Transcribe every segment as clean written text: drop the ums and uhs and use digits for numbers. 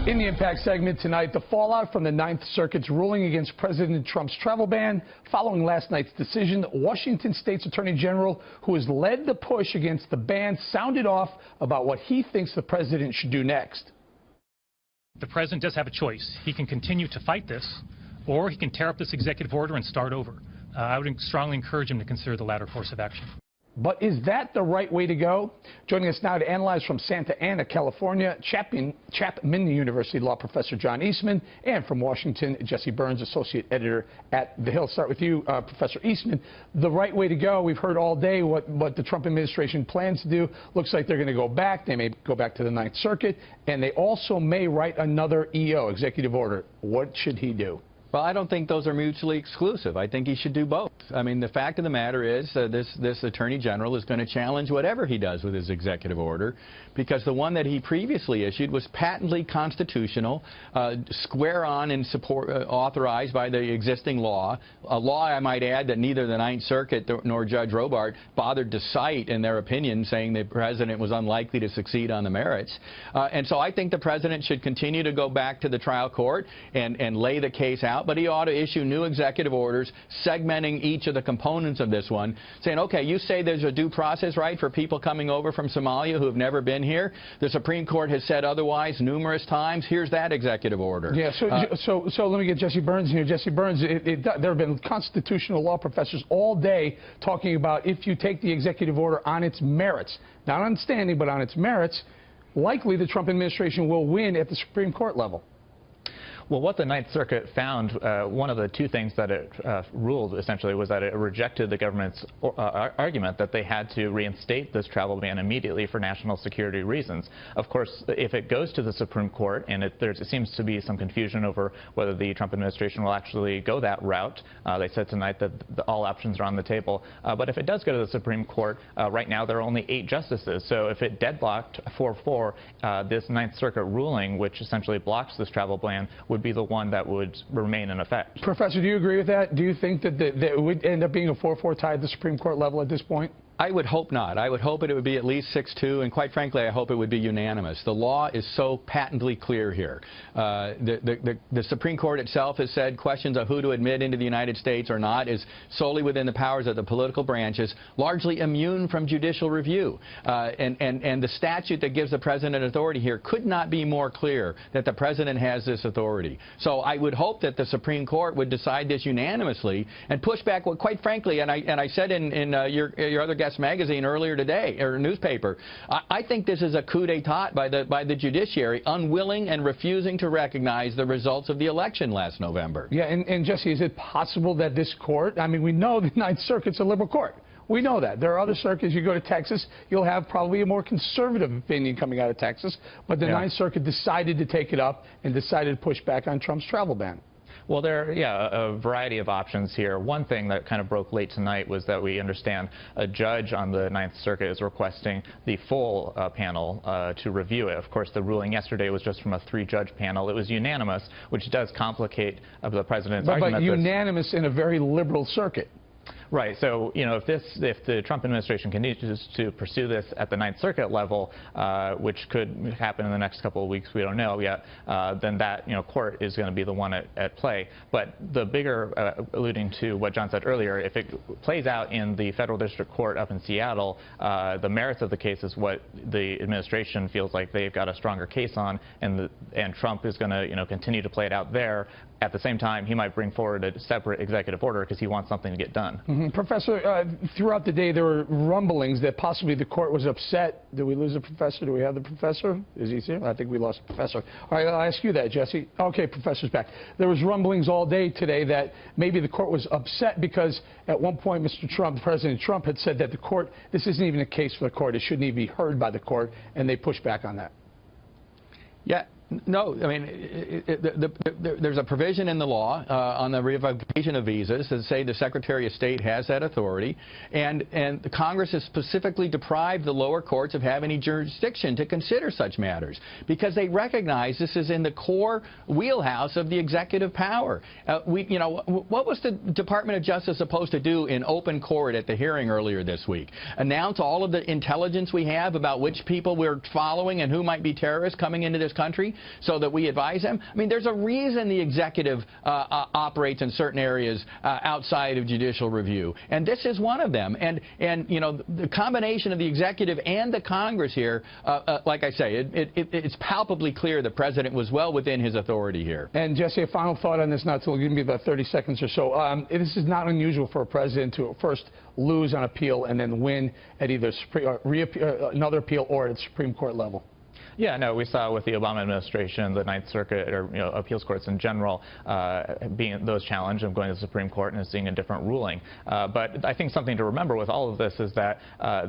In the Impact segment tonight, the fallout from the Ninth Circuit's ruling against President Trump's travel ban following last night's decision. Washington State's Attorney General, who has led the push against the ban, sounded off about what he thinks the president should do next. The president does have a choice. He can continue to fight this, or he can tear up this executive order and start over. I would strongly encourage him to consider the latter course of action. But is that the right way to go? Joining us now to analyze from Santa Ana, California, Chapman University law professor John Eastman, and from Washington, Jesse Burns, associate editor at The Hill. Start with you, Professor Eastman. The right way to go, we've heard all day what the Trump administration plans to do. Looks like they're going to go back. They may go back to the Ninth Circuit, and they also may write another EO, executive order. What should he do? Well, I don't think those are mutually exclusive. I think he should do both. I mean, the fact of the matter is this Attorney General is going to challenge whatever he does with his executive order, because the one that he previously issued was patently constitutional, square on and authorized by the existing law, a law, I might add, that neither the Ninth Circuit nor Judge Robart bothered to cite in their opinion, saying the president was unlikely to succeed on the merits. And so I think the president should continue to go back to the trial court and lay the case out. But he ought to issue new executive orders segmenting each of the components of this one, saying, okay, you say there's a due process right for people coming over from Somalia who have never been here. The Supreme Court has said otherwise numerous times. Here's that executive order. Yeah, so let me get Jesse Burns in here. Jesse Burns, there have been constitutional law professors all day talking about if you take the executive order on its merits, not on standing, but on its merits, likely the Trump administration will win at the Supreme Court level. Well, what the Ninth Circuit found, one of the two things that it ruled essentially was that it rejected the government's argument that they had to reinstate this travel ban immediately for national security reasons. Of course, if it goes to the Supreme Court, and it seems to be some confusion over whether the Trump administration will actually go that route. They said tonight that all options are on the table. But if it does go to the Supreme Court, right now there are only 8 justices. So if it deadlocked 4-4, this Ninth Circuit ruling, which essentially blocks this travel ban, would be the one that would remain in effect. Professor, do you agree with that? Do you think that it would end up being a 4-4 tie at the Supreme Court level at this point? I would hope not. I would hope it would be at least 6-2, and quite frankly, I hope it would be unanimous. The law is so patently clear here. The Supreme Court itself has said questions of who to admit into the United States or not is solely within the powers of the political branches, largely immune from judicial review. And the statute that gives the president authority here could not be more clear that the president has this authority. So I would hope that the Supreme Court would decide this unanimously and push back, well, quite frankly, and I said in your other guest magazine earlier today, or newspaper, I think this is a coup d'etat by the judiciary, unwilling and refusing to recognize the results of the election last November. Yeah, and Jesse, is it possible that this court, I mean, we know the Ninth Circuit's a liberal court. We know that. There are other circuits. You go to Texas, you'll have probably a more conservative opinion coming out of Texas, but the Ninth Circuit decided to take it up and decided to push back on Trump's travel ban. Well, there are, a variety of options here. One thing that kind of broke late tonight was that we understand a judge on the Ninth Circuit is requesting the full panel to review it. Of course, the ruling yesterday was just from a 3-judge panel. It was unanimous, which does complicate the president's argument. But unanimous in a very liberal circuit. Right. So, you know, if the Trump administration continues to pursue this at the Ninth Circuit level, which could happen in the next couple of weeks, we don't know yet, then that, court is going to be the one at play. But the bigger, alluding to what John said earlier, if it plays out in the federal district court up in Seattle, the merits of the case is what the administration feels like they've got a stronger case on, and Trump is going to, continue to play it out there. At the same time, he might bring forward a separate executive order because he wants something to get done. Professor, throughout the day there were rumblings that possibly the court was upset. Did we lose a professor? Do we have the professor? Is he here? I think we lost the professor. All right, I'll ask you that, Jesse. Okay, professor's back. There was rumblings all day today that maybe the court was upset because at one point Mr. Trump, President Trump, had said that the court, this isn't even a case for the court. It shouldn't even be heard by the court, and they pushed back on that. Yeah. No, I mean, there's a provision in the law on the revocation of visas that say the Secretary of State has that authority, and the Congress has specifically deprived the lower courts of having any jurisdiction to consider such matters because they recognize this is in the core wheelhouse of the executive power. What was the Department of Justice supposed to do in open court at the hearing earlier this week? Announce all of the intelligence we have about which people we're following and who might be terrorists coming into this country? so that we advise them? I mean, there's a reason the executive operates in certain areas outside of judicial review, and this is one of them. And you know, the combination of the executive and the Congress here, like I say, it's palpably clear the president was well within his authority here. And Jesse, a final thought on this, not to give me about 30 seconds or so. This is not unusual for a president to first lose on appeal and then win at either another appeal or at Supreme Court level. Yeah, no, we saw with the Obama administration, the Ninth Circuit, or appeals courts in general, being those challenged of going to the Supreme Court and seeing a different ruling. But I think something to remember with all of this is that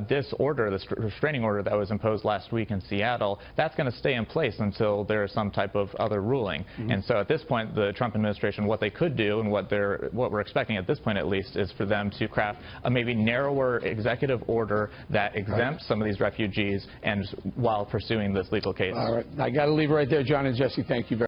this order, this restraining order that was imposed last week in Seattle, that's going to stay in place until there is some type of other ruling. And so at this point, the Trump administration, what they could do and what we're expecting at this point at least is for them to craft a maybe narrower executive order that exempts some of these refugees and while pursuing this legal case. All right. I got to leave it right there, John and Jesse. Thank you very much.